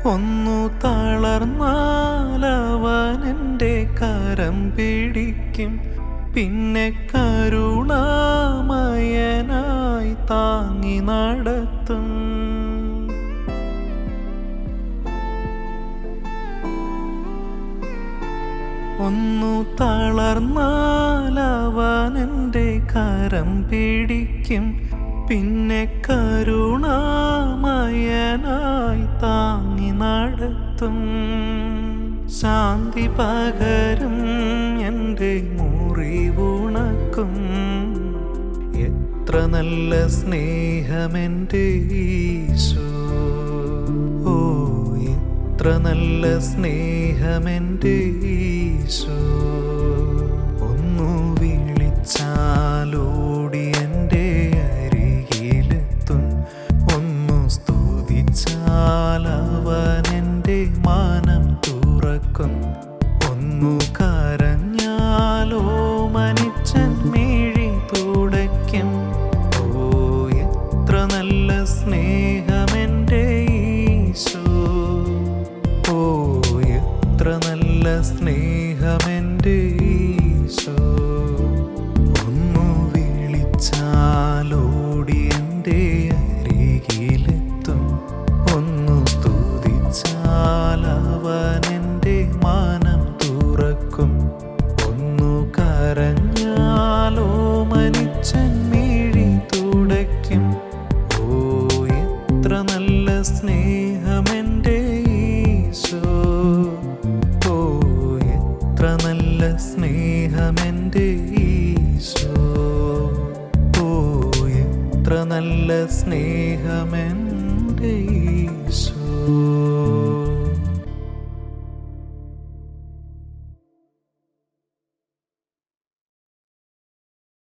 ഒന്നു തളർന്നാലവനെൻ്റെ കരം പിടിക്കും, പിന്നെ കരുണാമയനായി താങ്ങി നടത്തും. ഒന്നു തളർന്നാലവനെൻ്റെ കരം പിടിക്കും, പിന്നെ കരുണാമയനായി താങ്ങി നടത്തും. ശാന്തി പകരും, എൻ്റെ മുറിവുണക്കും. എത്ര നല്ല സ്നേഹമെൻ്റെ ഈശോ, ഓ എത്ര നല്ല സ്നേഹമെൻ്റെ ഈശോ. ഒന്നു വിളിച്ചാലോടി എൻ്റെ അരികിലെത്തും, ഒന്നു സ്തുതിച്ചാൽ അവനെൻ്റെ മാനം തുറക്കും. ഒന്നു കരഞ്ഞാലോ മനിച്ചൻ മിഴി തുടയ്ക്കും. ഓ എത്ര നല്ല സ്നേഹമെൻ്റെ ഈശോ, ഓ എത്ര നല്ല സ്നേഹമെൻ്റെ ഈശോ. ഒന്നു വിളിച്ചാലോടി എൻ്റെ അരികിലെത്തും, ഒന്നു സ്തുതിച്ചാൽ അവനെൻ്റെ മാനം തുറക്കും. ഒന്നു കരഞ്ഞാലോ മനിച്ചൻ മിഴി തുടയ്ക്കും. ഓ എത്ര നല്ല സ്നേഹമെൻ്റെ ഈശോ, ഓ എത്ര നല്ല സ്നേഹമെൻ്റെ ഈശോ, ഓ എത്ര നല്ല സ്നേഹമെൻ്റെ